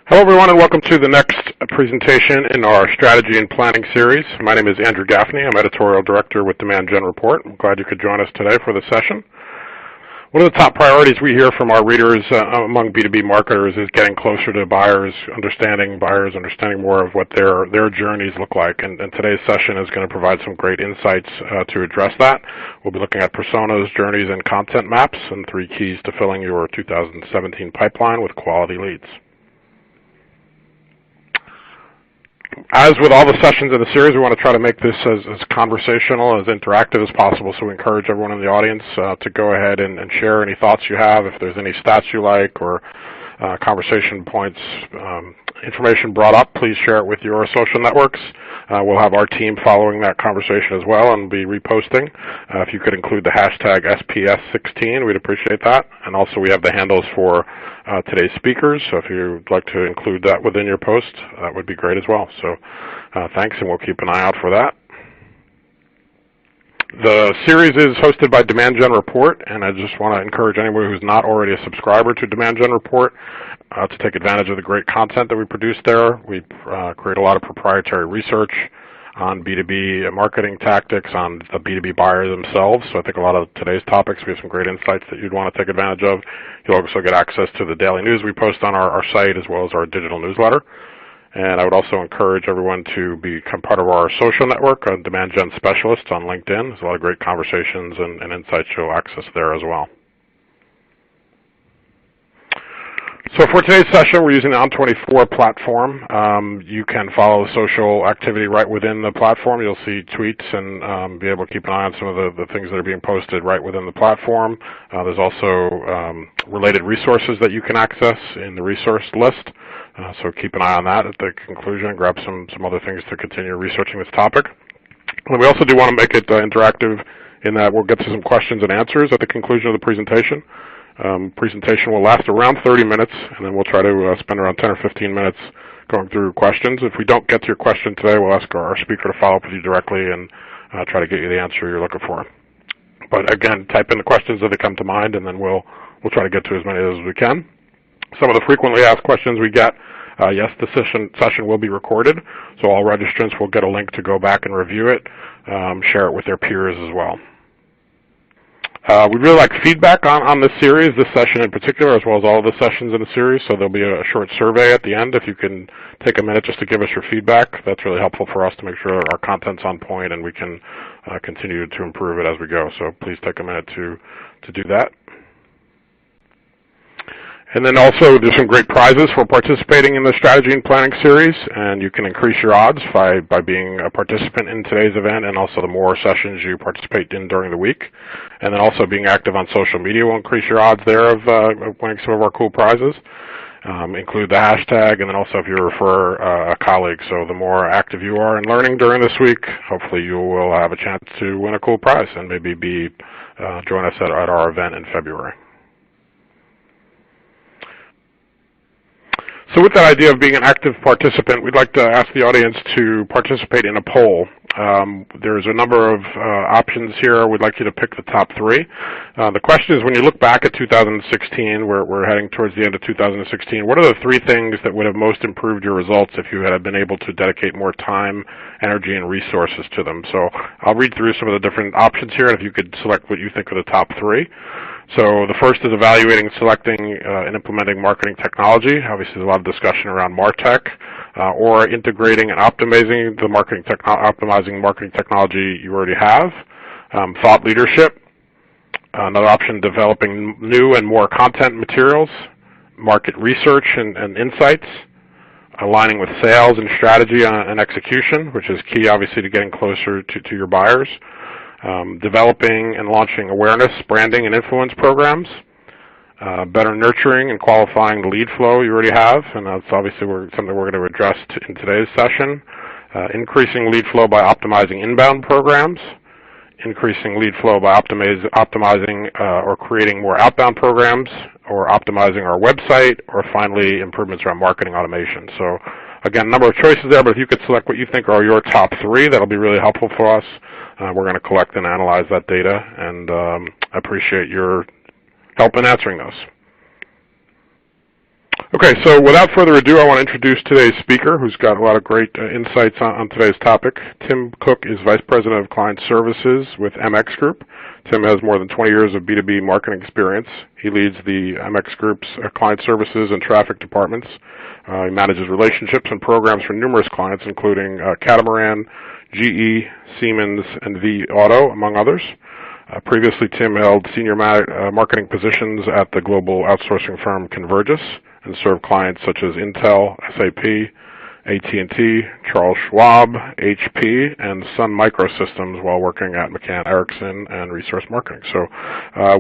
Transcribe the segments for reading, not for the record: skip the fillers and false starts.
Hello everyone and welcome to the next presentation in our strategy and planning series. My name is Andrew Gaffney. I'm editorial director with Demand Gen Report. I'm glad you could join us today for the session. One of the top priorities we hear from our readers among B2B marketers is getting closer to buyers, understanding more of what their journeys look like. And today's session is going to provide some great insights to address that. We'll be looking at personas, journeys, and content maps, and 3 keys to filling your 2017 pipeline with quality leads. As with all the sessions in the series, we want to try to make this as conversational, as interactive as possible, so we encourage everyone in the audience to go ahead and share any thoughts you have. If there's any stats you like or conversation points, information brought up, please share it with your social networks. We'll have our team following that conversation as well and be reposting. If you could include the hashtag SPS16, we'd appreciate that. And also we have the handles for today's speakers, so if you'd like to include that within your post, that would be great as well. So thanks, and we'll keep an eye out for that. The series is hosted by Demand Gen Report, and I just want to encourage anyone who's not already a subscriber to Demand Gen Report to take advantage of the great content that we produce there. We create a lot of proprietary research on B2B marketing tactics, on the B2B buyers themselves. So I think a lot of today's topics, we have some great insights that you'd want to take advantage of. You'll also get access to the daily news we post on our site as well as our digital newsletter. And I would also encourage everyone to become part of our social network on Demand Gen Specialists on LinkedIn. There's a lot of great conversations and insights you'll access there as well. So for today's session, we're using the ON24 platform. You can follow social activity right within the platform. You'll see tweets and be able to keep an eye on some of the things that are being posted right within the platform. There's also related resources that you can access in the resource list. So keep an eye on that at the conclusion and grab some other things to continue researching this topic. And we also do want to make it interactive in that we'll get to some questions and answers at the conclusion of the presentation. Presentation will last around 30 minutes, and then we'll try to spend around 10 or 15 minutes going through questions. If we don't get to your question today, we'll ask our speaker to follow up with you directly and try to get you the answer you're looking for. But again, type in the questions as they come to mind, and then we'll try to get to as many as we can. Some of the frequently asked questions we get, yes, the session will be recorded, so all registrants will get a link to go back and review it, share it with their peers as well. We'd really like feedback on this series, this session in particular, as well as all of the sessions in the series, so there'll be a short survey at the end. If you can take a minute just to give us your feedback, that's really helpful for us to make sure our content's on point and we can continue to improve it as we go. So please take a minute to do that. And then also, there's some great prizes for participating in the Strategy and Planning series, and you can increase your odds by being a participant in today's event, and also the more sessions you participate in during the week. And then also being active on social media will increase your odds there of winning some of our cool prizes. Include the hashtag, and then also if you refer a colleague. So the more active you are in learning during this week, hopefully you will have a chance to win a cool prize and maybe join us at our event in February. So with that idea of being an active participant, we'd like to ask the audience to participate in a poll. There's a number of options here. We'd like you to pick the top 3. The question is, when you look back at 2016, we're heading towards the end of 2016, what are the 3 things that would have most improved your results if you had been able to dedicate more time, energy, and resources to them? So I'll read through some of the different options here, and if you could select what you think are the top 3. So the first is evaluating, selecting, and implementing marketing technology. Obviously, there's a lot of discussion around MarTech, or integrating and optimizing marketing technology you already have. Thought leadership. Another option, developing new and more content materials. Market research and insights. Aligning with sales and strategy and execution, which is key, obviously, to getting closer to your buyers. Developing and launching awareness, branding, and influence programs, better nurturing and qualifying the lead flow you already have, and that's obviously something we're going to address in today's session. Increasing lead flow by optimizing inbound programs, increasing lead flow by optimizing or creating more outbound programs, or optimizing our website, or finally improvements around marketing automation. So again, a number of choices there, but if you could select what you think are your top 3, that'll be really helpful for us. We're going to collect and analyze that data, and I appreciate your help in answering those. Okay, so without further ado, I want to introduce today's speaker, who's got a lot of great insights on today's topic. Tim Cook is Vice President of Client Services with MX Group. Tim has more than 20 years of B2B marketing experience. He leads the MX Group's client services and traffic departments. He manages relationships and programs for numerous clients, including Catamaran, GE, Siemens, and V Auto, among others. Previously, Tim held senior marketing positions at the global outsourcing firm Convergys and served clients such as Intel, SAP, AT&T, Charles Schwab, HP, and Sun Microsystems while working at McCann Erickson and Resource Marketing. So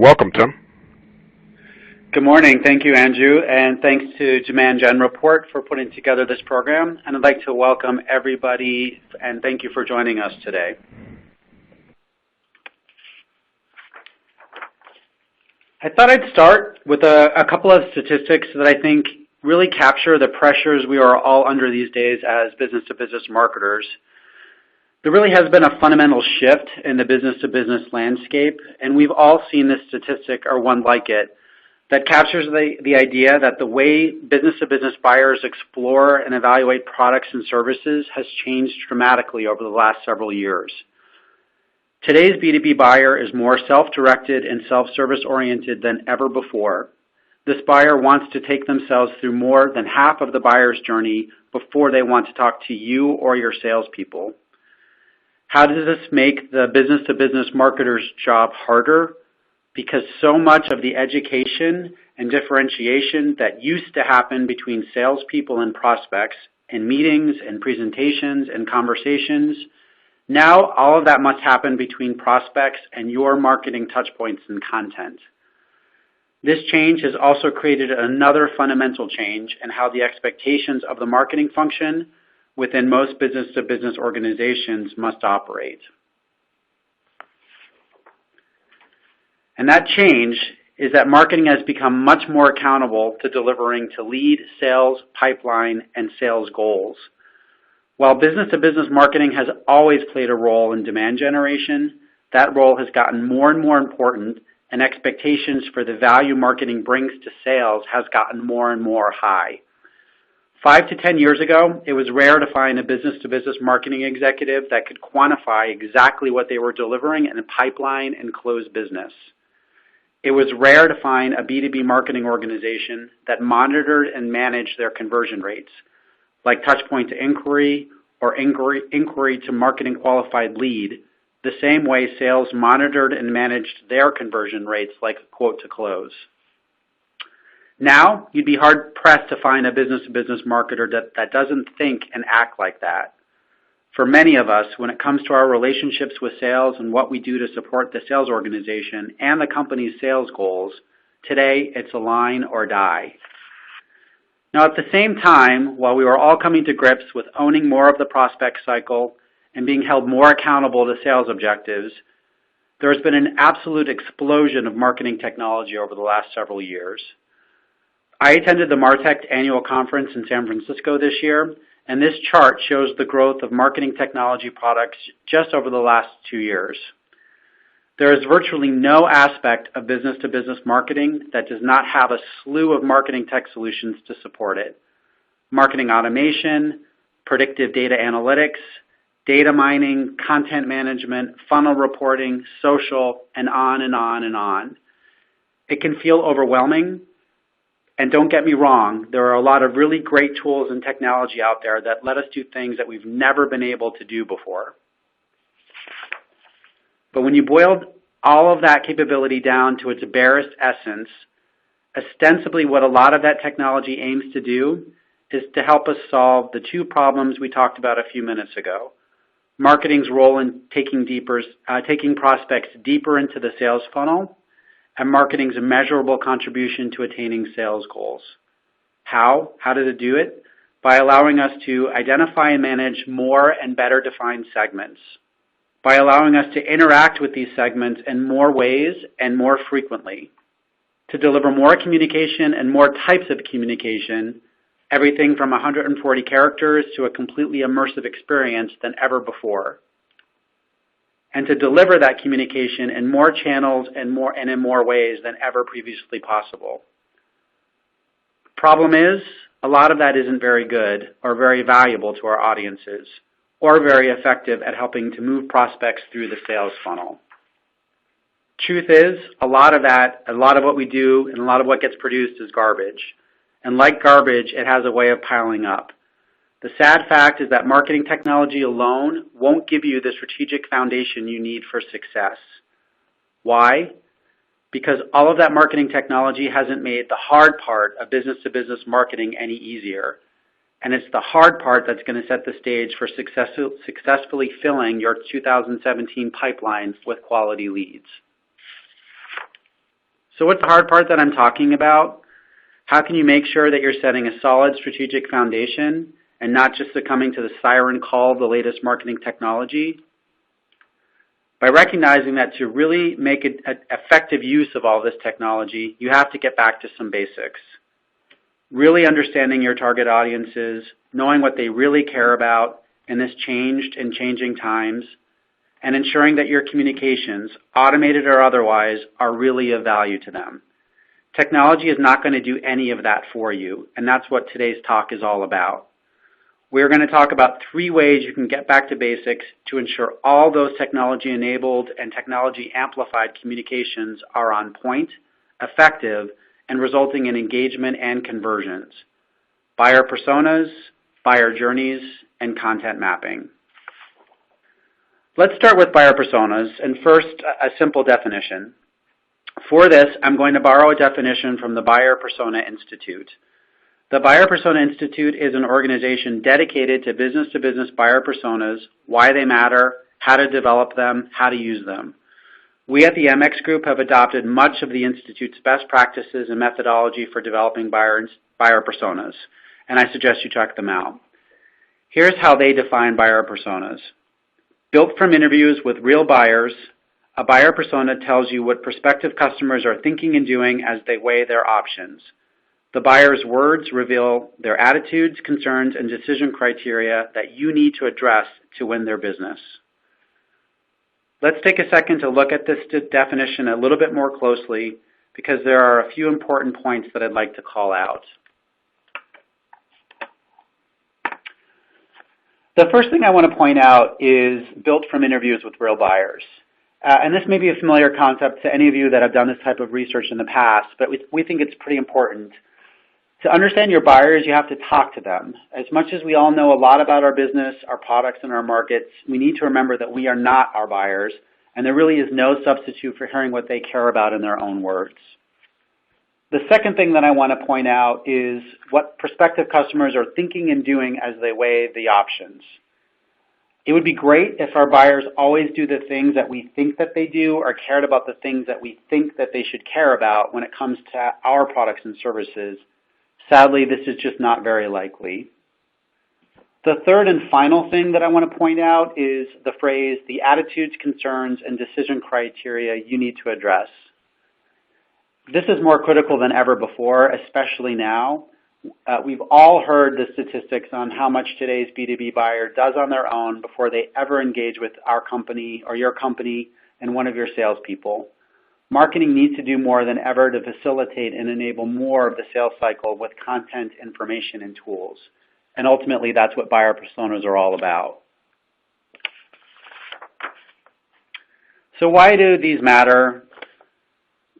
welcome, Tim. Good morning. Thank you, Andrew, and thanks to Demand Gen Report for putting together this program. And I'd like to welcome everybody and thank you for joining us today. I thought I'd start with a couple of statistics that I think really capture the pressures we are all under these days as business-to-business marketers. There really has been a fundamental shift in the business-to-business landscape, and we've all seen this statistic or one like it that captures the idea that the way business-to-business buyers explore and evaluate products and services has changed dramatically over the last several years. Today's B2B buyer is more self-directed and self-service oriented than ever before. This buyer wants to take themselves through more than half of the buyer's journey before they want to talk to you or your salespeople. How does this make the business-to-business marketer's job harder? Because so much of the education and differentiation that used to happen between salespeople and prospects in meetings and presentations and conversations, now all of that must happen between prospects and your marketing touchpoints and content. This change has also created another fundamental change in how the expectations of the marketing function within most business-to-business organizations must operate. And that change is that marketing has become much more accountable to delivering to lead, sales, pipeline, and sales goals. While business-to-business marketing has always played a role in demand generation, that role has gotten more and more important, and expectations for the value marketing brings to sales has gotten more and more high. 5 to 10 years ago, it was rare to find a business-to-business marketing executive that could quantify exactly what they were delivering in a pipeline and close business. It was rare to find a B2B marketing organization that monitored and managed their conversion rates, like touchpoint to inquiry or inquiry to marketing qualified lead, the same way sales monitored and managed their conversion rates like quote to close. Now, you'd be hard-pressed to find a business-to-business marketer that doesn't think and act like that. For many of us, when it comes to our relationships with sales and what we do to support the sales organization and the company's sales goals, today it's align or die. Now, at the same time, while we are all coming to grips with owning more of the prospect cycle and being held more accountable to sales objectives, there has been an absolute explosion of marketing technology over the last several years. I attended the MarTech annual conference in San Francisco this year, and this chart shows the growth of marketing technology products just over the last 2 years. There is virtually no aspect of business-to-business marketing that does not have a slew of marketing tech solutions to support it. Marketing automation, predictive data analytics, data mining, content management, funnel reporting, social, and on and on and on. It can feel overwhelming, and don't get me wrong, there are a lot of really great tools and technology out there that let us do things that we've never been able to do before. But when you boiled all of that capability down to its barest essence, ostensibly what a lot of that technology aims to do is to help us solve the two problems we talked about a few minutes ago. Marketing's role in taking prospects deeper into the sales funnel, and marketing's immeasurable contribution to attaining sales goals. How? How does it do it? By allowing us to identify and manage more and better defined segments. By allowing us to interact with these segments in more ways and more frequently. To deliver more communication and more types of communication, everything from 140 characters to a completely immersive experience than ever before. And to deliver that communication in more channels and in more ways than ever previously possible. Problem is, a lot of that isn't very good or very valuable to our audiences or very effective at helping to move prospects through the sales funnel. Truth is, a lot of what we do and a lot of what gets produced is garbage. And like garbage, it has a way of piling up. The sad fact is that marketing technology alone won't give you the strategic foundation you need for success. Why? Because all of that marketing technology hasn't made the hard part of business-to-business marketing any easier. And it's the hard part that's going to set the stage for successfully filling your 2017 pipeline with quality leads. So what's the hard part that I'm talking about? How can you make sure that you're setting a solid strategic foundation and not just succumbing to the siren call of the latest marketing technology? By recognizing that to really make effective use of all this technology, you have to get back to some basics. Really understanding your target audiences, knowing what they really care about in this changed and changing times, and ensuring that your communications, automated or otherwise, are really of value to them. Technology is not going to do any of that for you, and that's what today's talk is all about. We're going to talk about 3 ways you can get back to basics to ensure all those technology-enabled and technology-amplified communications are on point, effective, and resulting in engagement and conversions. Buyer personas, buyer journeys, and content mapping. Let's start with buyer personas, and first, a simple definition. For this, I'm going to borrow a definition from the Buyer Persona Institute. The Buyer Persona Institute is an organization dedicated to business buyer personas, why they matter, how to develop them, how to use them. We at the MX Group have adopted much of the Institute's best practices and methodology for developing buyer personas, and I suggest you check them out. Here's how they define buyer personas. Built from interviews with real buyers, a buyer persona tells you what prospective customers are thinking and doing as they weigh their options. The buyer's words reveal their attitudes, concerns, and decision criteria that you need to address to win their business. Let's take a second to look at this definition a little bit more closely because there are a few important points that I'd like to call out. The first thing I want to point out is built from interviews with real buyers. And this may be a familiar concept to any of you that have done this type of research in the past, but we think it's pretty important. To understand your buyers, you have to talk to them. As much as we all know a lot about our business, our products, and our markets, we need to remember that we are not our buyers, and there really is no substitute for hearing what they care about in their own words. The second thing that I want to point out is what prospective customers are thinking and doing as they weigh the options. It would be great if our buyers always do the things that we think that they do or cared about the things that we think that they should care about when it comes to our products and services. Sadly, this is just not very likely. The third and final thing that I want to point out is the phrase, the attitudes, concerns, and decision criteria you need to address. This is more critical than ever before, especially now. We've all heard the statistics on how much today's B2B buyer does on their own before they ever engage with our company or your company and one of your salespeople. Marketing needs to do more than ever to facilitate and enable more of the sales cycle with content, information, and tools. And ultimately, that's what buyer personas are all about. So why do these matter?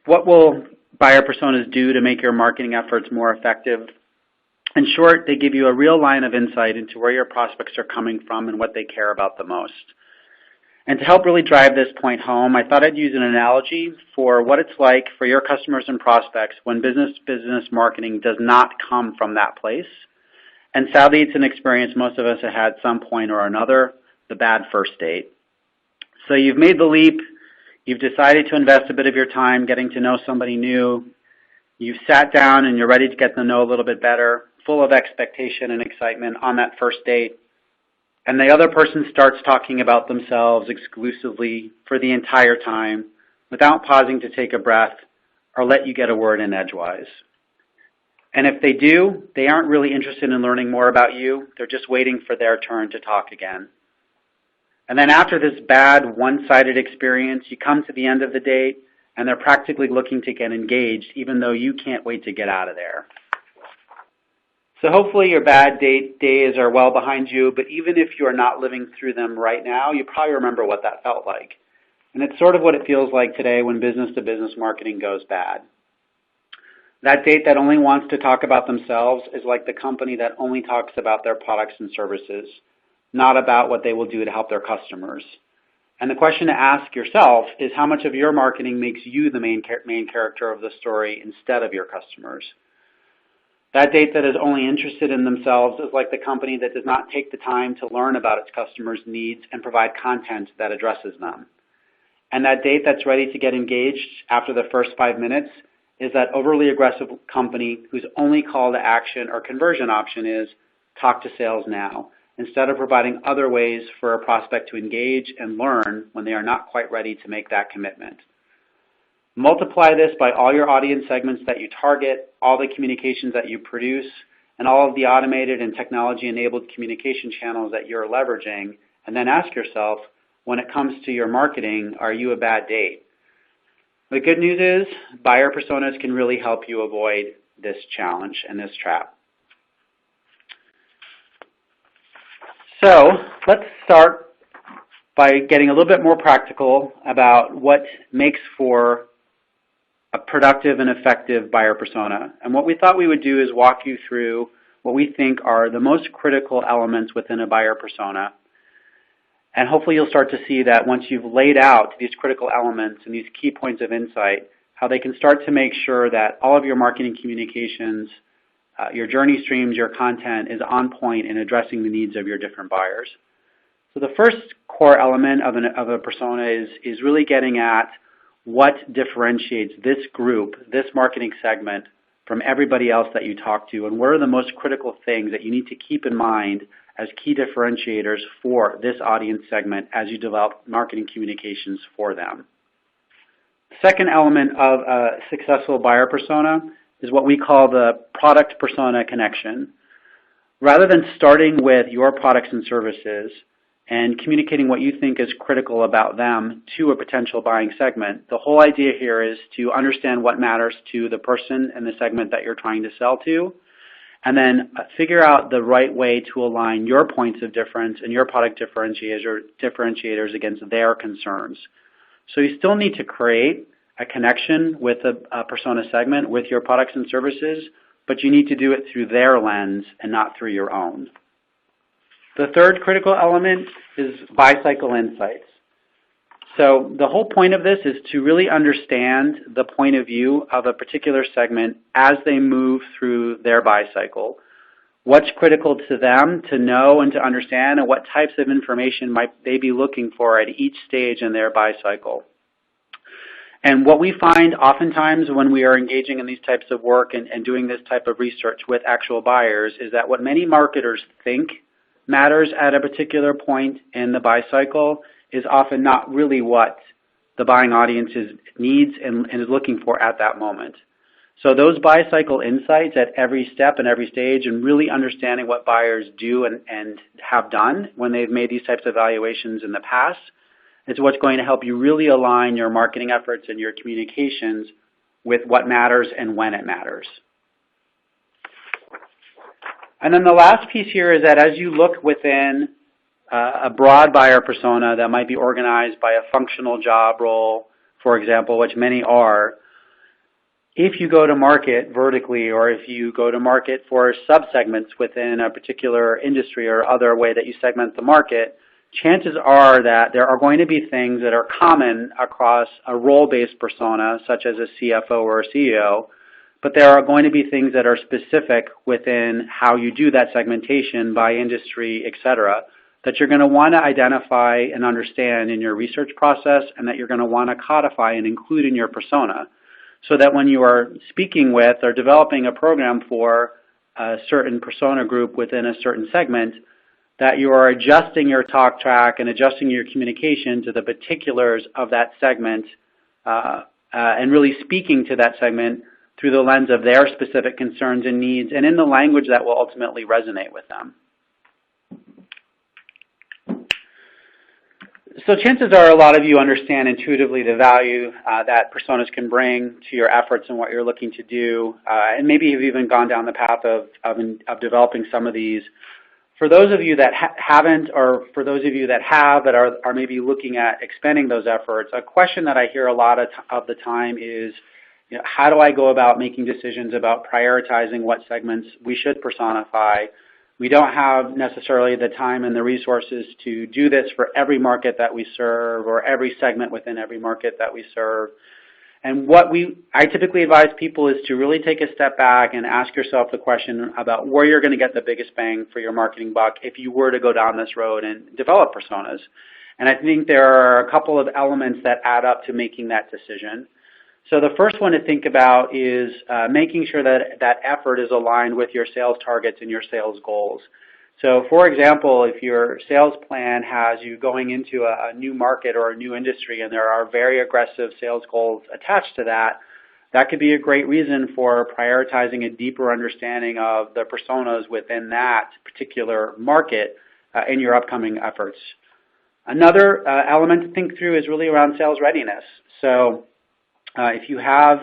What will buyer personas do to make your marketing efforts more effective? In short, they give you a real line of insight into where your prospects are coming from and what they care about the most. And to help really drive this point home, I thought I'd use an analogy for what it's like for your customers and prospects when business-to-business marketing does not come from that place. And sadly, it's an experience most of us have had at some point or another, the bad first date. So you've made the leap. You've decided to invest a bit of your time getting to know somebody new. You've sat down and you're ready to get to know a little bit better, full of expectation and excitement on that first date. And the other person starts talking about themselves exclusively for the entire time without pausing to take a breath or let you get a word in edgewise. And if they do, they aren't really interested in learning more about you. They're just waiting for their turn to talk again. And then after this bad, one-sided experience, you come to the end of the date and they're practically looking to get engaged even though you can't wait to get out of there. So hopefully your bad days are well behind you, but even if you are not living through them right now, you probably remember what that felt like. And it's sort of what it feels like today when business-to-business marketing goes bad. That date that only wants to talk about themselves is like the company that only talks about their products and services, not about what they will do to help their customers. And the question to ask yourself is how much of your marketing makes you the main character of the story instead of your customers. That date that is only interested in themselves is like the company that does not take the time to learn about its customers' needs and provide content that addresses them. And that date that's ready to get engaged after the first 5 minutes is that overly aggressive company whose only call to action or conversion option is talk to sales now, instead of providing other ways for a prospect to engage and learn when they are not quite ready to make that commitment. Multiply this by all your audience segments that you target, all the communications that you produce, and all of the automated and technology-enabled communication channels that you're leveraging, and then ask yourself, when it comes to your marketing, are you a bad date? The good news is buyer personas can really help you avoid this challenge and this trap. So let's start by getting a little bit more practical about what makes for a productive and effective buyer persona. And what we thought we would do is walk you through what we think are the most critical elements within a buyer persona. And hopefully you'll start to see that once you've laid out these critical elements and these key points of insight, how they can start to make sure that all of your marketing communications, your journey streams, your content is on point in addressing the needs of your different buyers. So the first core element of a persona is really getting at what differentiates this group, this marketing segment, from everybody else that you talk to, and what are the most critical things that you need to keep in mind as key differentiators for this audience segment as you develop marketing communications for them. The second element of a successful buyer persona is what we call the product persona connection. Rather than starting with your products and services and communicating what you think is critical about them to a potential buying segment, the whole idea here is to understand what matters to the person in the segment that you're trying to sell to, and then figure out the right way to align your points of difference and your product differentiators against their concerns. So you still need to create a connection with a persona segment with your products and services, but you need to do it through their lens and not through your own. The third critical element is buy cycle insights. So the whole point of this is to really understand the point of view of a particular segment as they move through their buy cycle. What's critical to them to know and to understand, and what types of information might they be looking for at each stage in their buy cycle. And what we find oftentimes when we are engaging in these types of work and doing this type of research with actual buyers is that what many marketers think matters at a particular point in the buy cycle is often not really what the buying audience needs and is looking for at that moment. So those buy cycle insights at every step and every stage, and really understanding what buyers do and have done when they've made these types of evaluations in the past, is what's going to help you really align your marketing efforts and your communications with what matters and when it matters. And then the last piece here is that as you look within a broad buyer persona that might be organized by a functional job role, for example, which many are, if you go to market vertically or if you go to market for subsegments within a particular industry or other way that you segment the market, chances are that there are going to be things that are common across a role-based persona, such as a CFO or a CEO, but there are going to be things that are specific within how you do that segmentation by industry, etc., that you're going to want to identify and understand in your research process, and that you're going to want to codify and include in your persona, so that when you are speaking with or developing a program for a certain persona group within a certain segment, that you are adjusting your talk track and adjusting your communication to the particulars of that segment and really speaking to that segment through the lens of their specific concerns and needs and in the language that will ultimately resonate with them. So chances are a lot of you understand intuitively the value that personas can bring to your efforts and what you're looking to do, and maybe you've even gone down the path of developing some of these. For those of you that haven't, or for those of you that have but are maybe looking at expanding those efforts, a question that I hear a lot of the time is, how do I go about making decisions about prioritizing what segments we should personify? We don't have necessarily the time and the resources to do this for every market that we serve or every segment within every market that we serve. And what I typically advise people is to really take a step back and ask yourself the question about where you're going to get the biggest bang for your marketing buck if you were to go down this road and develop personas. And I think there are a couple of elements that add up to making that decision. So the first one to think about is making sure that that effort is aligned with your sales targets and your sales goals. So for example, if your sales plan has you going into a new market or a new industry and there are very aggressive sales goals attached to that, that could be a great reason for prioritizing a deeper understanding of the personas within that particular market in your upcoming efforts. Another element to think through is really around sales readiness. So if you have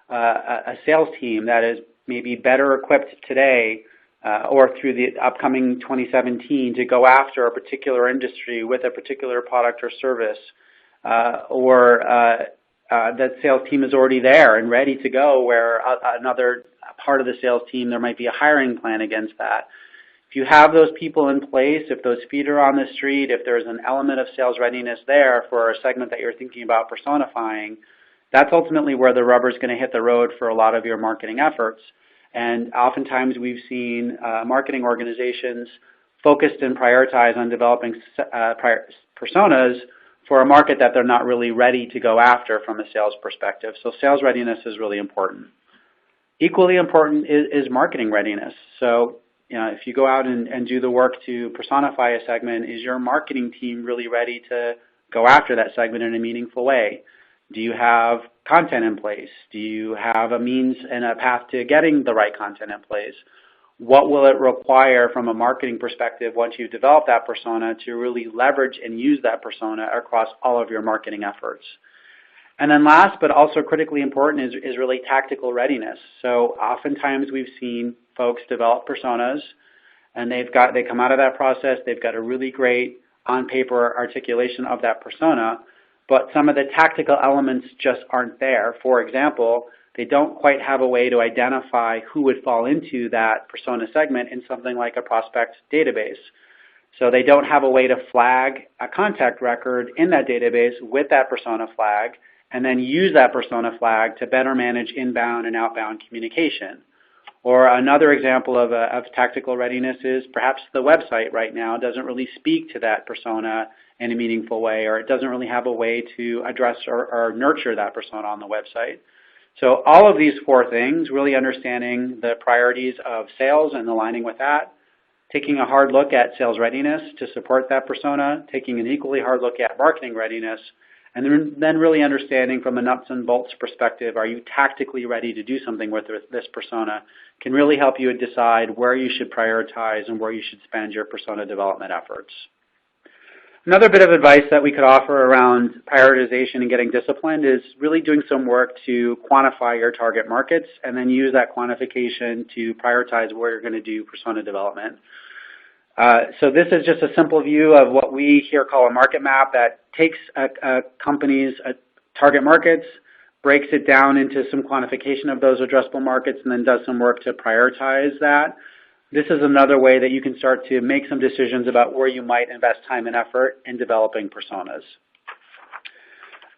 a sales team that is maybe better equipped today or through the upcoming 2017 to go after a particular industry with a particular product or service, or that sales team is already there and ready to go, where another part of the sales team, there might be a hiring plan against that. If you have those people in place, if those feet are on the street, if there's an element of sales readiness there for a segment that you're thinking about personifying, that's ultimately where the rubber is going to hit the road for a lot of your marketing efforts. And oftentimes we've seen marketing organizations focused and prioritize on developing personas for a market that they're not really ready to go after from a sales perspective. So sales readiness is really important. Equally important is marketing readiness. So if you go out and do the work to personify a segment, is your marketing team really ready to go after that segment in a meaningful way? Do you have content in place? Do you have a means and a path to getting the right content in place? What will it require from a marketing perspective once you've developed that persona to really leverage and use that persona across all of your marketing efforts? And then last, but also critically important, is really tactical readiness. So oftentimes we've seen folks develop personas, and they come out of that process, they've got a really great on-paper articulation of that persona, but some of the tactical elements just aren't there. For example, they don't quite have a way to identify who would fall into that persona segment in something like a prospect database. So they don't have a way to flag a contact record in that database with that persona flag and then use that persona flag to better manage inbound and outbound communication. Or another example of tactical readiness is perhaps the website right now doesn't really speak to that persona in a meaningful way, or it doesn't really have a way to address or nurture that persona on the website. So all of these four things, really understanding the priorities of sales and aligning with that, taking a hard look at sales readiness to support that persona, taking an equally hard look at marketing readiness, and then really understanding from a nuts and bolts perspective, are you tactically ready to do something with this persona, can really help you decide where you should prioritize and where you should spend your persona development efforts. Another bit of advice that we could offer around prioritization and getting disciplined is really doing some work to quantify your target markets and then use that quantification to prioritize where you're going to do persona development. So this is just a simple view of what we here call a market map that takes a company's target markets, breaks it down into some quantification of those addressable markets, and then does some work to prioritize that. This is another way that you can start to make some decisions about where you might invest time and effort in developing personas.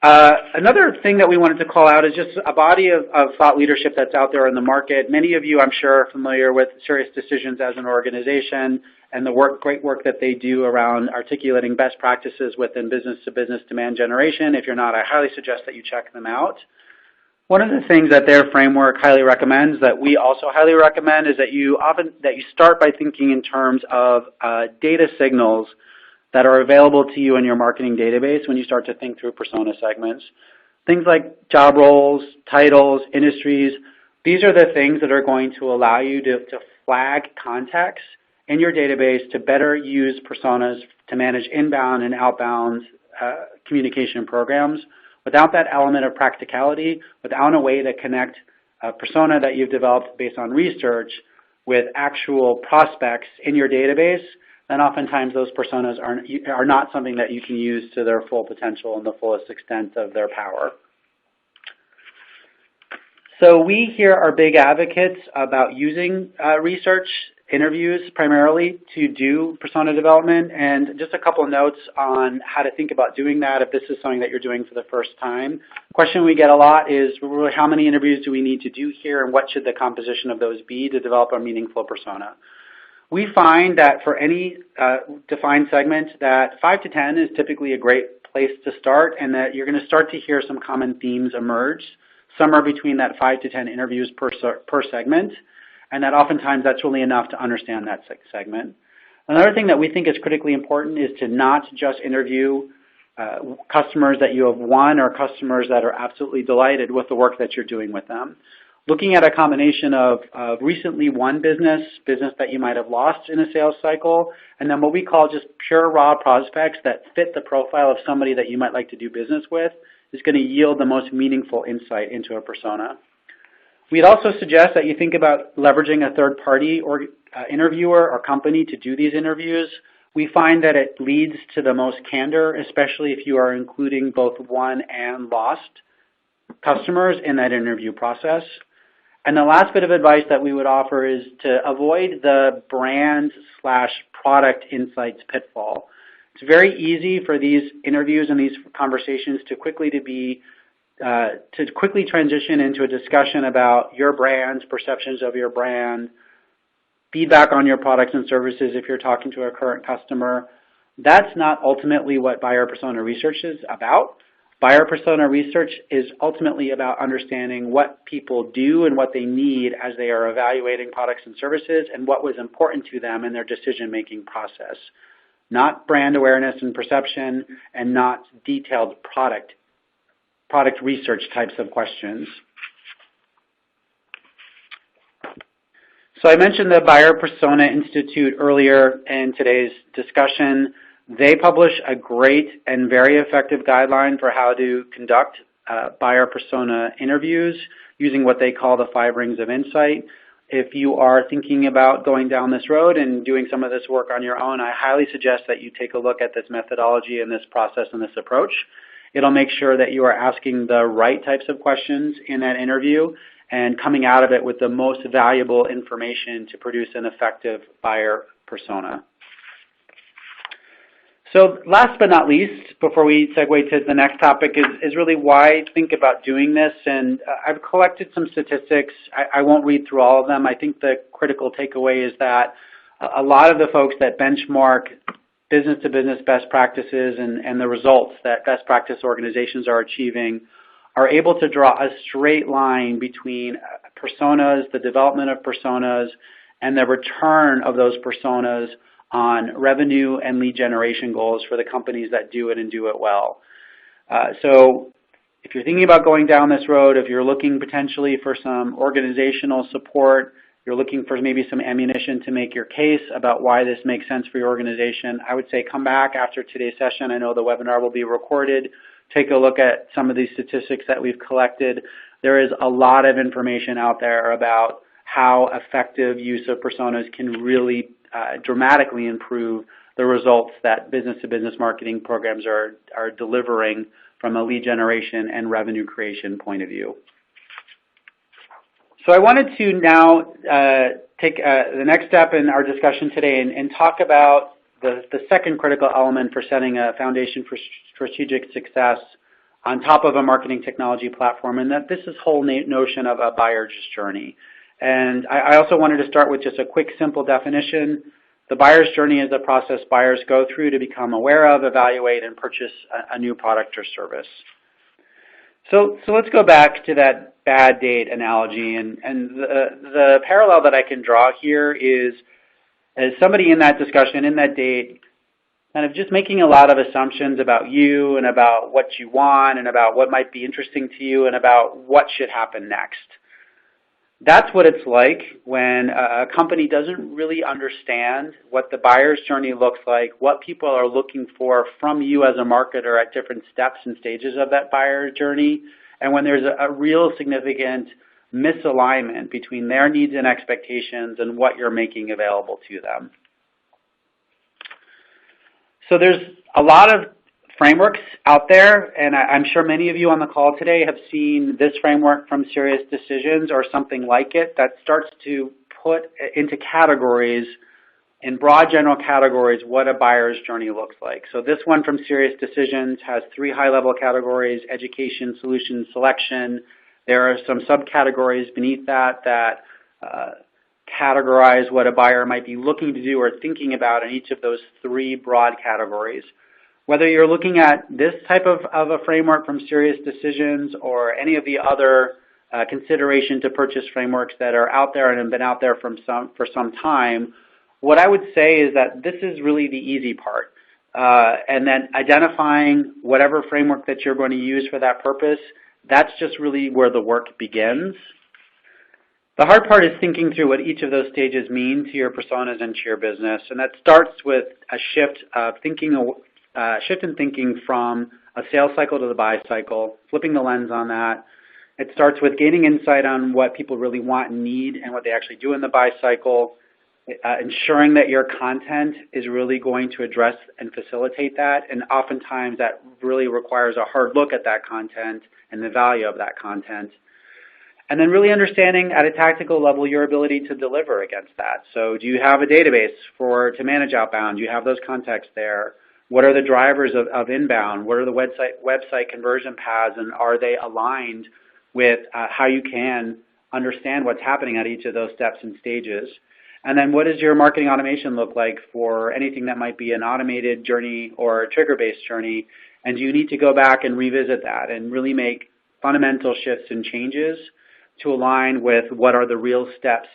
Another thing that we wanted to call out is just a body of thought leadership that's out there in the market. Many of you, I'm sure, are familiar with SiriusDecisions as an organization and the great work that they do around articulating best practices within business-to-business demand generation. If you're not, I highly suggest that you check them out. One of the things that their framework highly recommends, that we also highly recommend, is that you start by thinking in terms of data signals that are available to you in your marketing database when you start to think through persona segments. Things like job roles, titles, industries. These are the things that are going to allow you to flag contacts in your database to better use personas to manage inbound and outbound communication programs, without that element of practicality, without a way to connect a persona that you've developed based on research with actual prospects in your database, then oftentimes those personas are not something that you can use to their full potential and the fullest extent of their power. So we here are big advocates about using research interviews primarily to do persona development, and just a couple of notes on how to think about doing that if this is something that you're doing for the first time. Question we get a lot is, really, how many interviews do we need to do here, and what should the composition of those be to develop a meaningful persona? We find that for any defined segment that 5 to 10 is typically a great place to start, and that you're going to start to hear some common themes emerge, somewhere between that 5 to 10 interviews per segment, and that oftentimes that's really enough to understand that segment. Another thing that we think is critically important is to not just interview customers that you have won or customers that are absolutely delighted with the work that you're doing with them. Looking at a combination of recently won business that you might have lost in a sales cycle, and then what we call just pure raw prospects that fit the profile of somebody that you might like to do business with, is going to yield the most meaningful insight into a persona. We'd also suggest that you think about leveraging a third-party or interviewer or company to do these interviews. We find that it leads to the most candor, especially if you are including both won and lost customers in that interview process. And the last bit of advice that we would offer is to avoid the brand/product insights pitfall. It's very easy for these interviews and these conversations to quickly transition into a discussion about your brand, perceptions of your brand, feedback on your products and services if you're talking to a current customer. That's not ultimately what buyer persona research is about. Buyer persona research is ultimately about understanding what people do and what they need as they are evaluating products and services, and what was important to them in their decision-making process. Not brand awareness and perception, and not detailed product research types of questions. So I mentioned the Buyer Persona Institute earlier in today's discussion. They publish a great and very effective guideline for how to conduct buyer persona interviews using what they call the 5 rings of insight. If you are thinking about going down this road and doing some of this work on your own, I highly suggest that you take a look at this methodology and this process and this approach. It'll make sure that you are asking the right types of questions in that interview and coming out of it with the most valuable information to produce an effective buyer persona. So last but not least, before we segue to the next topic, is really why think about doing this. And I've collected some statistics. I won't read through all of them. I think the critical takeaway is that a lot of the folks that benchmark business-to-business best practices and the results that best practice organizations are achieving are able to draw a straight line between personas, the development of personas, and the return of those personas on revenue and lead generation goals for the companies that do it and do it well. So if you're thinking about going down this road, if you're looking potentially for some organizational support, you're looking for maybe some ammunition to make your case about why this makes sense for your organization, I would say come back after today's session. I know the webinar will be recorded. Take a look at some of these statistics that we've collected. There is a lot of information out there about how effective use of personas can really dramatically improve the results that business-to-business marketing programs are delivering from a lead generation and revenue creation point of view. So I wanted to now take the next step in our discussion today and talk about the second critical element for setting a foundation for strategic success on top of a marketing technology platform, and that this is whole notion of a buyer's journey. And I also wanted to start with just a quick, simple definition. The buyer's journey is the process buyers go through to become aware of, evaluate, and purchase a new product or service. So let's go back to that bad date analogy. And the parallel that I can draw here is as somebody in that discussion, in that date, kind of just making a lot of assumptions about you and about what you want and about what might be interesting to you and about what should happen next. That's what it's like when a company doesn't really understand what the buyer's journey looks like, what people are looking for from you as a marketer at different steps and stages of that buyer journey, and when there's a real significant misalignment between their needs and expectations and what you're making available to them. So there's a lot of frameworks out there, and I'm sure many of you on the call today have seen this framework from SiriusDecisions or something like it that starts to put into categories, in broad general categories, what a buyer's journey looks like. So this one from SiriusDecisions has 3 high-level categories: education, solution, selection. There are some subcategories beneath that that categorize what a buyer might be looking to do or thinking about in each of those 3 broad categories. Whether you're looking at this type of a framework from SiriusDecisions or any of the other consideration to purchase frameworks that are out there and have been out there for some time, what I would say is that this is really the easy part. And then identifying whatever framework that you're going to use for that purpose, that's just really where the work begins. The hard part is thinking through what each of those stages mean to your personas and to your business, and that starts with a shift in thinking from a sales cycle to the buy cycle, flipping the lens on that. It starts with gaining insight on what people really want and need and what they actually do in the buy cycle, ensuring that your content is really going to address and facilitate that, and oftentimes that really requires a hard look at that content and the value of that content. And then really understanding at a tactical level your ability to deliver against that. So do you have a database to manage outbound? Do you have those contacts there? What are the drivers of inbound? What are the website conversion paths, and are they aligned with how you can understand what's happening at each of those steps and stages? And then what does your marketing automation look like for anything that might be an automated journey or a trigger-based journey? And do you need to go back and revisit that and really make fundamental shifts and changes to align with what are the real steps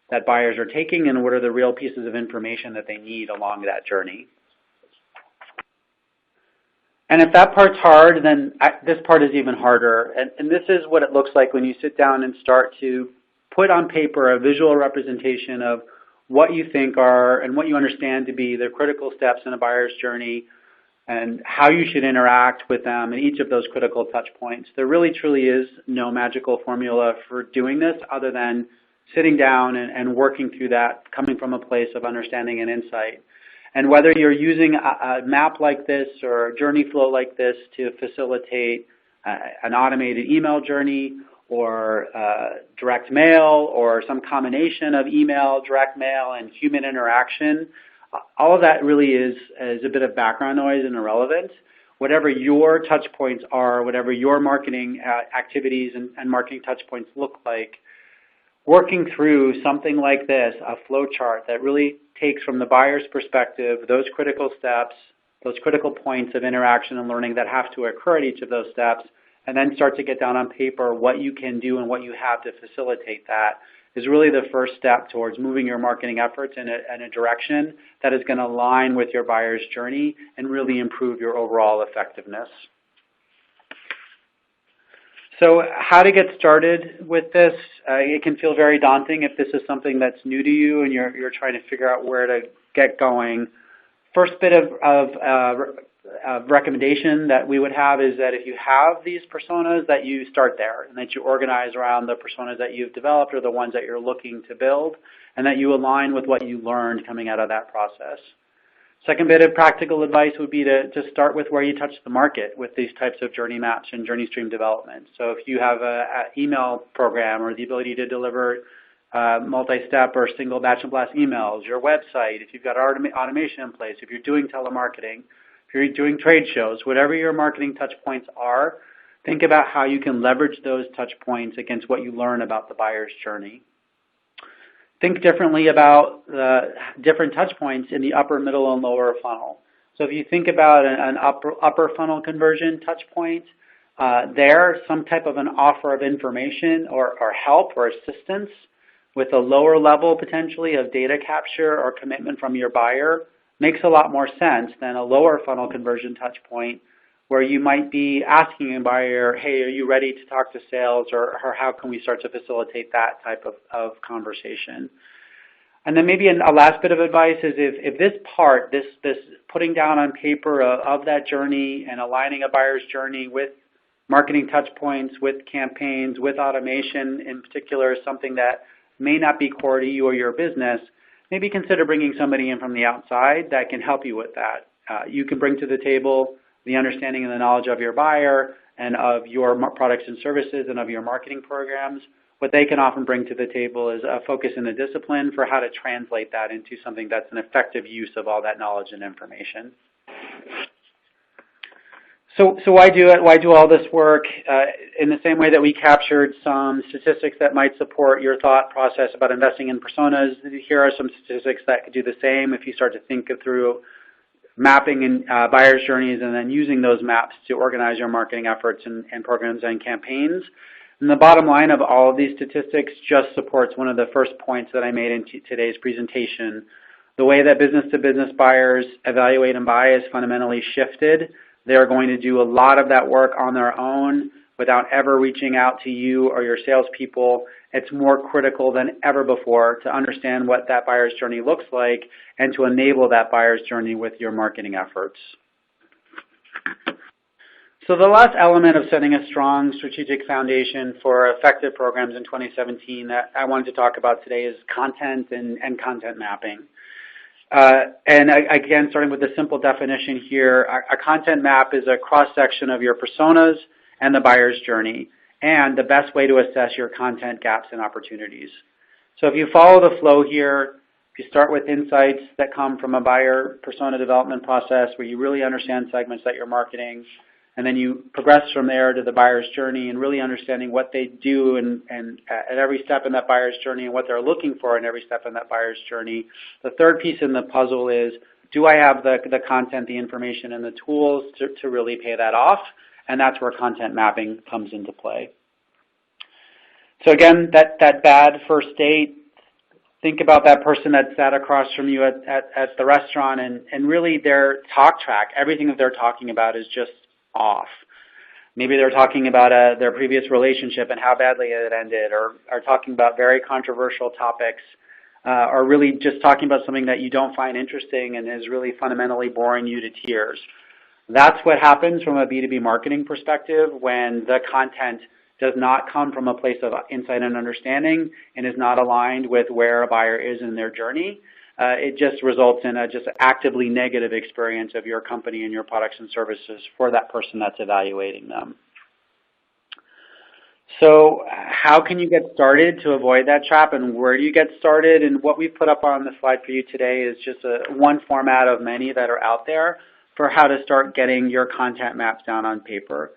that buyers are taking and what are the real pieces of information that they need along that journey? And if that part's hard, then this part is even harder. And this is what it looks like when you sit down and start to put on paper a visual representation of what you think are and what you understand to be the critical steps in a buyer's journey and how you should interact with them in each of those critical touch points. There really truly is no magical formula for doing this other than sitting down and working through that, coming from a place of understanding and insight. And whether you're using a map like this or a journey flow like this to facilitate an automated email journey or direct mail or some combination of email, direct mail, and human interaction, all of that really is a bit of background noise and irrelevant. Whatever your touch points are, whatever your marketing activities and marketing touch points look like, working through something like this, a flow chart that really takes from the buyer's perspective those critical steps, those critical points of interaction and learning that have to occur at each of those steps, and then start to get down on paper what you can do and what you have to facilitate that, is really the first step towards moving your marketing efforts in a direction that is going to align with your buyer's journey and really improve your overall effectiveness. So how to get started with this? It can feel very daunting if this is something that's new to you and you're trying to figure out where to get going. First bit of recommendation that we would have is that if you have these personas, that you start there and that you organize around the personas that you've developed or the ones that you're looking to build, and that you align with what you learned coming out of that process. Second bit of practical advice would be to start with where you touch the market with these types of journey maps and journey stream development. So if you have an email program or the ability to deliver multi-step or single batch and blast emails, your website, if you've got automation in place, if you're doing telemarketing, if you're doing trade shows, whatever your marketing touch points are, think about how you can leverage those touch points against what you learn about the buyer's journey. Think differently about the different touch points in the upper, middle, and lower funnel. So if you think about an upper funnel conversion touch point, there, some type of an offer of information or help or assistance with a lower level potentially of data capture or commitment from your buyer makes a lot more sense than a lower funnel conversion touch point where you might be asking a buyer, hey, are you ready to talk to sales, or how can we start to facilitate that type of conversation? And then maybe a last bit of advice is if this part, this putting down on paper of that journey and aligning a buyer's journey with marketing touch points, with campaigns, with automation in particular is something that may not be core to you or your business, maybe consider bringing somebody in from the outside that can help you with that. You can bring to the table the understanding and the knowledge of your buyer and of your products and services and of your marketing programs. What they can often bring to the table is a focus and a discipline for how to translate that into something that's an effective use of all that knowledge and information. So why do it? Why do all this work? In the same way that we captured some statistics that might support your thought process about investing in personas, here are some statistics that could do the same if you start to think through mapping and buyer's journeys and then using those maps to organize your marketing efforts and programs and campaigns. And the bottom line of all of these statistics just supports one of the first points that I made in today's presentation. The way that business-to-business buyers evaluate and buy is fundamentally shifted. They're going to do a lot of that work on their own without ever reaching out to you or your salespeople. It's more critical than ever before to understand what that buyer's journey looks like and to enable that buyer's journey with your marketing efforts. So the last element of setting a strong strategic foundation for effective programs in 2017 that I wanted to talk about today is content and content mapping. And again, starting with the simple definition here, a content map is a cross-section of your personas and the buyer's journey, and the best way to assess your content gaps and opportunities. So if you follow the flow here, if you start with insights that come from a buyer persona development process where you really understand segments that you're marketing, and then you progress from there to the buyer's journey and really understanding what they do and at every step in that buyer's journey and what they're looking for in every step in that buyer's journey. The third piece in the puzzle is, do I have the content, the information, and the tools to really pay that off? And that's where content mapping comes into play. So again, that bad first date, think about that person that sat across from you at the restaurant and really their talk track, everything that they're talking about is just off. Maybe they're talking about their previous relationship and how badly it ended, or are talking about very controversial topics, or really just talking about something that you don't find interesting and is really fundamentally boring you to tears. That's what happens from a B2B marketing perspective when the content does not come from a place of insight and understanding and is not aligned with where a buyer is in their journey. It just results in a just actively negative experience of your company and your products and services for that person that's evaluating them. So how can you get started to avoid that trap, and where do you get started? And what we've put up on the slide for you today is just one format of many that are out there for how to start getting your content maps down on paper.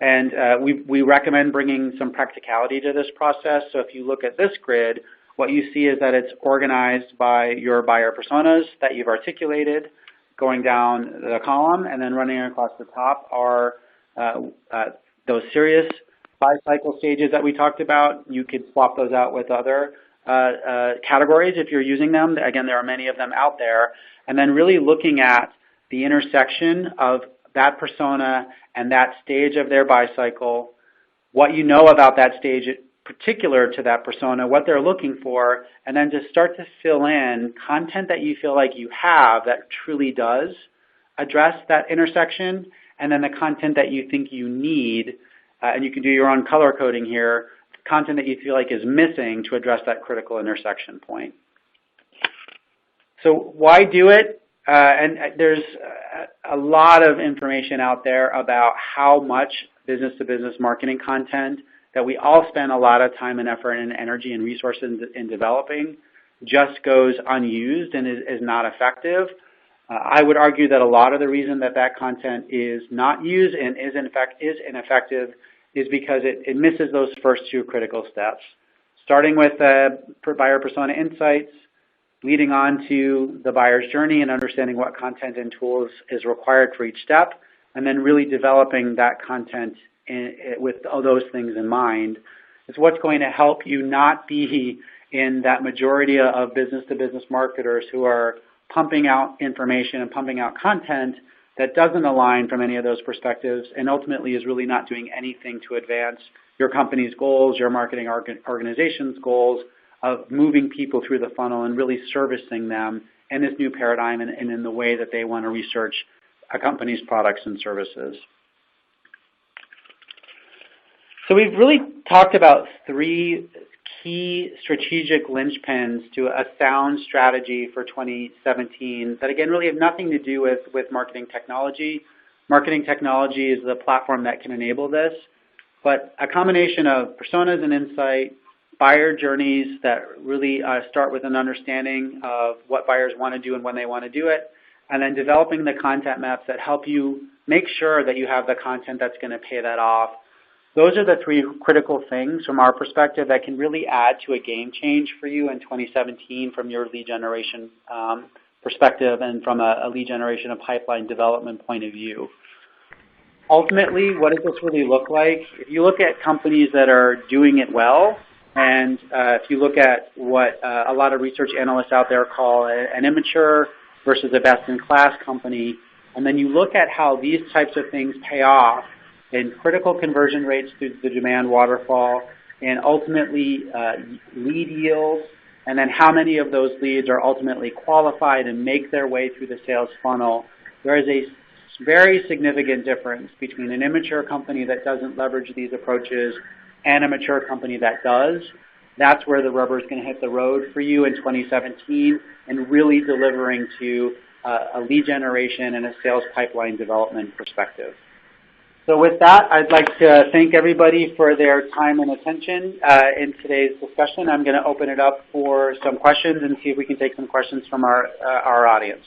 And we recommend bringing some practicality to this process. So if you look at this grid, what you see is that it's organized by your buyer personas that you've articulated, going down the column, and then running across the top are those serious buy cycle stages that we talked about. You could swap those out with other categories if you're using them. Again, there are many of them out there. And then really looking at the intersection of that persona and that stage of their buy cycle, what you know about that stage particular to that persona, what they're looking for, and then just start to fill in content that you feel like you have that truly does address that intersection, and then the content that you think you need, and you can do your own color coding here, content that you feel like is missing to address that critical intersection point. So why do it? And there's a lot of information out there about how much business-to-business marketing content that we all spend a lot of time and effort and energy and resources in developing just goes unused and is not effective. I would argue that a lot of the reason that content is not used and is ineffective is because it misses those first two critical steps, starting with buyer persona insights, leading on to the buyer's journey and understanding what content and tools is required for each step, and then really developing that content with all those things in mind. Is what's going to help you not be in that majority of business-to-business marketers who are pumping out information and pumping out content, that doesn't align from any of those perspectives and ultimately is really not doing anything to advance your company's goals, your marketing organization's goals of moving people through the funnel and really servicing them in this new paradigm and in the way that they want to research a company's products and services. So we've really talked about three key strategic linchpins to a sound strategy for 2017 that, again, really have nothing to do with marketing technology. Marketing technology is the platform that can enable this, but a combination of personas and insight, buyer journeys that really start with an understanding of what buyers want to do and when they want to do it, and then developing the content maps that help you make sure that you have the content that's going to pay that off. Those are the three critical things from our perspective that can really add to a game change for you in 2017 from your lead generation perspective and from a lead generation and pipeline development point of view. Ultimately, what does this really look like? If you look at companies that are doing it well, and if you look at what a lot of research analysts out there call an immature versus a best-in-class company, and then you look at how these types of things pay off in critical conversion rates through the demand waterfall, and ultimately lead yields, and then how many of those leads are ultimately qualified and make their way through the sales funnel, there is a very significant difference between an immature company that doesn't leverage these approaches and a mature company that does. That's where the rubber is going to hit the road for you in 2017 and really delivering to a lead generation and a sales pipeline development perspective. So with that, I'd like to thank everybody for their time and attention in today's discussion. I'm going to open it up for some questions and see if we can take some questions from our audience.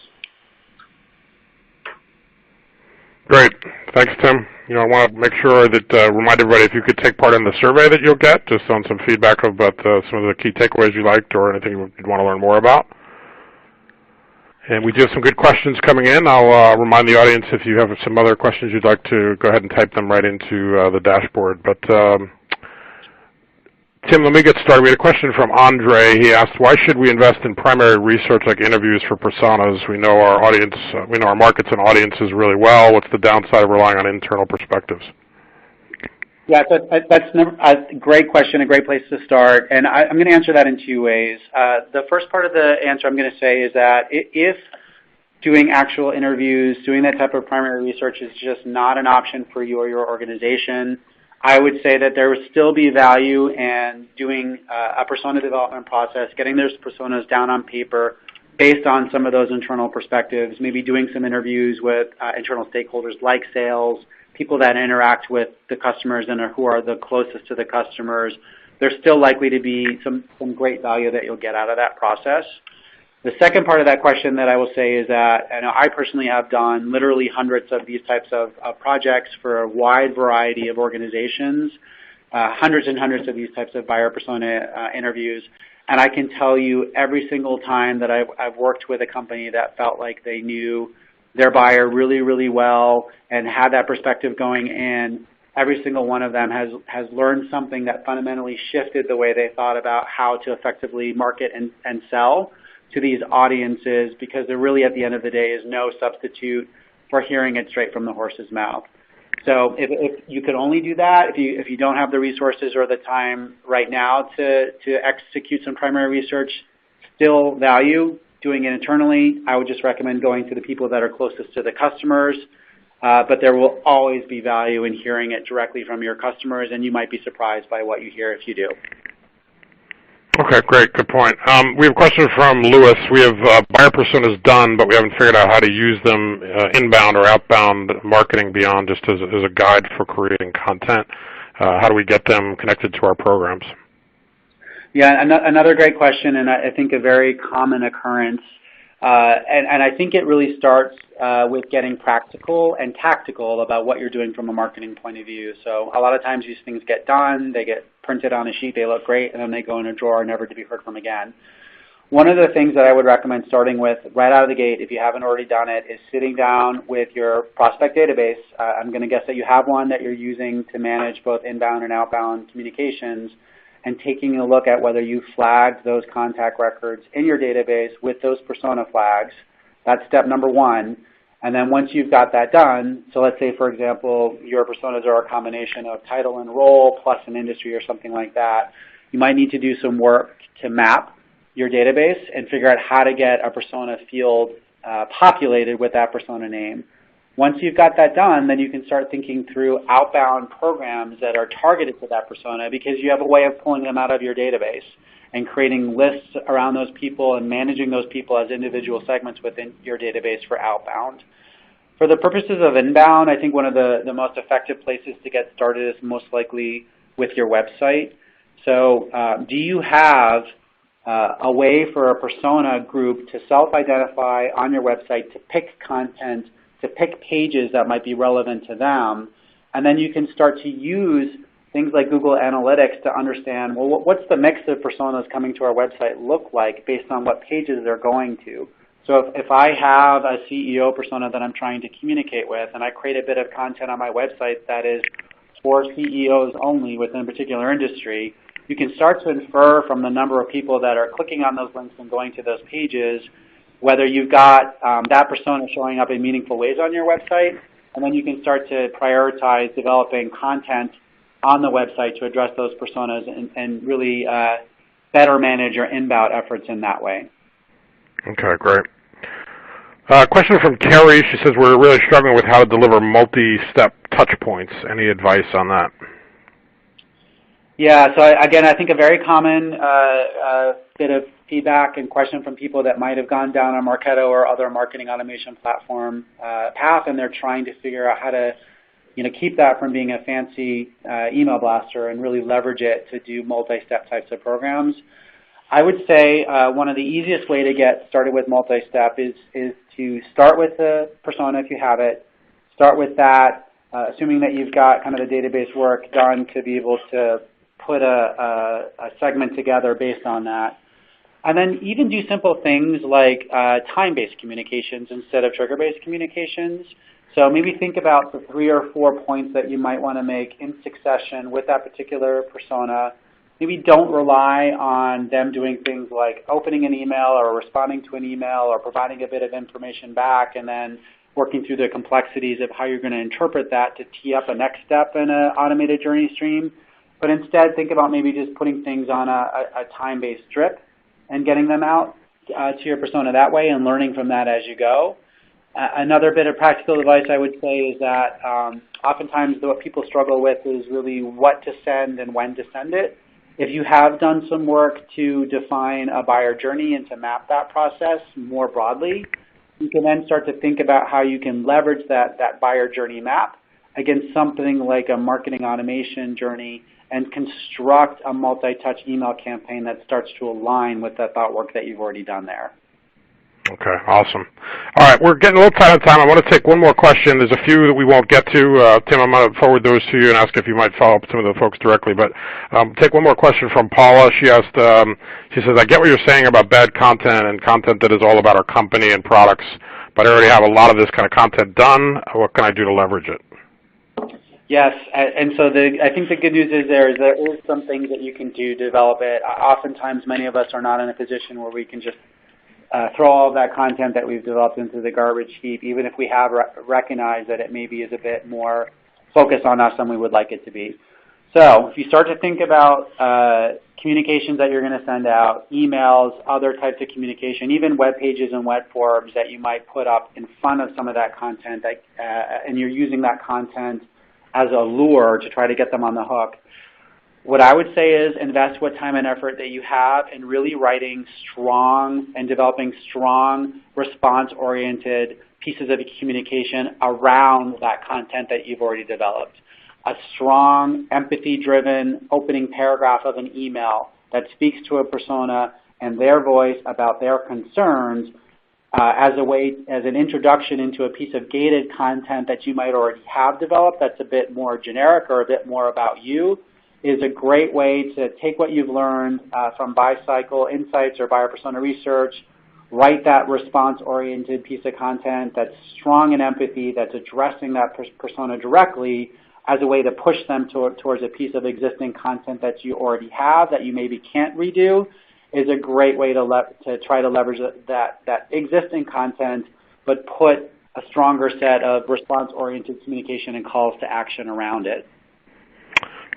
Great. Thanks, Tim. I want to make sure that remind everybody if you could take part in the survey that you'll get, just on some feedback about some of the key takeaways you liked or anything you'd want to learn more about. And we do have some good questions coming in. I'll remind the audience if you have some other questions you'd like to go ahead and type them right into the dashboard. But Tim, let me get started. We had a question from Andre. He asked, why should we invest in primary research like interviews for personas? We know our audience, we know our markets and audiences really well. What's the downside of relying on internal perspectives? Yeah, that's a great question, a great place to start. And I'm going to answer that in two ways. The first part of the answer I'm going to say is that if doing actual interviews, doing that type of primary research is just not an option for you or your organization, I would say that there would still be value in doing a persona development process, getting those personas down on paper based on some of those internal perspectives, maybe doing some interviews with internal stakeholders like sales, people that interact with the customers and who are the closest to the customers. There's still likely to be some great value that you'll get out of that process. The second part of that question that I will say is that I personally have done literally hundreds of these types of projects for a wide variety of organizations, hundreds and hundreds of these types of buyer persona interviews. And I can tell you every single time that I've worked with a company that felt like they knew their buyer really, really well and had that perspective going in, every single one of them has learned something that fundamentally shifted the way they thought about how to effectively market and sell to these audiences, because there really, at the end of the day, is no substitute for hearing it straight from the horse's mouth. So if you could only do that, if you don't have the resources or the time right now to execute some primary research, still value doing it internally. I would just recommend going to the people that are closest to the customers, but there will always be value in hearing it directly from your customers, and you might be surprised by what you hear if you do. Okay, great. Good point. We have a question from Lewis. We have buyer personas done, but we haven't figured out how to use them inbound or outbound marketing beyond just as a guide for creating content. How do we get them connected to our programs? Yeah, another great question, and I think a very common occurrence. And I think it really starts with getting practical and tactical about what you're doing from a marketing point of view. So a lot of times these things get done, they get printed on a sheet, they look great, and then they go in a drawer, never to be heard from again. One of the things that I would recommend starting with right out of the gate, if you haven't already done it, is sitting down with your prospect database. I'm going to guess that you have one that you're using to manage both inbound and outbound communications, and taking a look at whether you flagged those contact records in your database with those persona flags. That's step number one. And then once you've got that done, so let's say, for example, your personas are a combination of title and role plus an industry or something like that, you might need to do some work to map your database and figure out how to get a persona field populated with that persona name. Once you've got that done, then you can start thinking through outbound programs that are targeted to that persona, because you have a way of pulling them out of your database and creating lists around those people and managing those people as individual segments within your database for outbound. For the purposes of inbound, I think one of the most effective places to get started is most likely with your website. So do you have a way for a persona group to self-identify on your website, to pick content, to pick pages that might be relevant to them, and then you can start to use things like Google Analytics to understand, well, what's the mix of personas coming to our website look like based on what pages they're going to. So if I have a CEO persona that I'm trying to communicate with, and I create a bit of content on my website that is for CEOs only within a particular industry, you can start to infer from the number of people that are clicking on those links and going to those pages whether you've got that persona showing up in meaningful ways on your website, and then you can start to prioritize developing content on the website to address those personas and really better manage your inbound efforts in that way. Okay, great. Question from Carrie. She says, we're really struggling with how to deliver multi-step touch points. Any advice on that? Yeah, so again, I think a very common bit of feedback and question from people that might have gone down a Marketo or other marketing automation platform path, and they're trying to figure out how to keep that from being a fancy email blaster and really leverage it to do multi-step types of programs. I would say one of the easiest way to get started with multi-step is to start with the persona if you have it. Start with that, assuming that you've got kind of the database work done to be able to put a segment together based on that. And then even do simple things like time-based communications instead of trigger-based communications. So maybe think about the 3 or 4 points that you might want to make in succession with that particular persona. Maybe don't rely on them doing things like opening an email or responding to an email or providing a bit of information back and then working through the complexities of how you're going to interpret that to tee up a next step in an automated journey stream. But instead, think about maybe just putting things on a time-based strip and getting them out to your persona that way and learning from that as you go. Another bit of practical advice I would say is that oftentimes what people struggle with is really what to send and when to send it. If you have done some work to define a buyer journey and to map that process more broadly, you can then start to think about how you can leverage that buyer journey map against something like a marketing automation journey and construct a multi-touch email campaign that starts to align with the thought work that you've already done there. Okay, awesome. All right, we're getting a little tight on time. I want to take one more question. There's a few that we won't get to. Tim, I'm going to forward those to you and ask if you might follow up with some of the folks directly. But take one more question from Paula. She asked, she says, I get what you're saying about bad content and content that is all about our company and products, but I already have a lot of this kind of content done. What can I do to leverage it? Yes, and so I think the good news is there is some things that you can do to develop it. Oftentimes, many of us are not in a position where we can just throw all of that content that we've developed into the garbage heap, even if we have recognized that it maybe is a bit more focused on us than we would like it to be. So if you start to think about communications that you're going to send out, emails, other types of communication, even web pages and web forms that you might put up in front of some of that content, and you're using that content as a lure to try to get them on the hook, what I would say is invest what time and effort that you have in really writing strong and developing strong response-oriented pieces of communication around that content that you've already developed. A strong, empathy-driven opening paragraph of an email that speaks to a persona and their voice about their concerns as an introduction into a piece of gated content that you might already have developed that's a bit more generic or a bit more about you, is a great way to take what you've learned from buy cycle insights or buyer persona research, write that response-oriented piece of content that's strong in empathy, that's addressing that persona directly as a way to push them towards a piece of existing content that you already have that you maybe can't redo, is a great way to try to leverage that existing content, but put a stronger set of response-oriented communication and calls to action around it.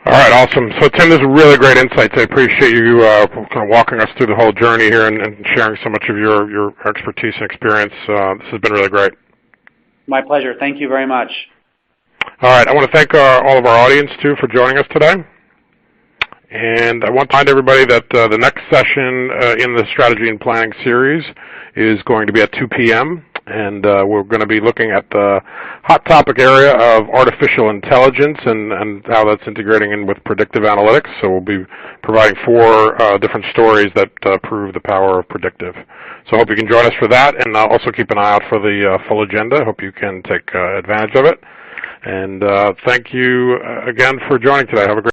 All right, awesome. So, Tim, this is really great insights. I appreciate you kind of walking us through the whole journey here and sharing so much of your expertise and experience. This has been really great. My pleasure. Thank you very much. All right, I want to thank all of our audience, too, for joining us today. And I want to remind everybody that the next session in the Strategy and Planning series is going to be at 2 p.m., and we're going to be looking at the hot topic area of artificial intelligence and how that's integrating in with predictive analytics. So we'll be providing 4 different stories that prove the power of predictive. So I hope you can join us for that, and also keep an eye out for the full agenda. I hope you can take advantage of it. And thank you again for joining today. Have a great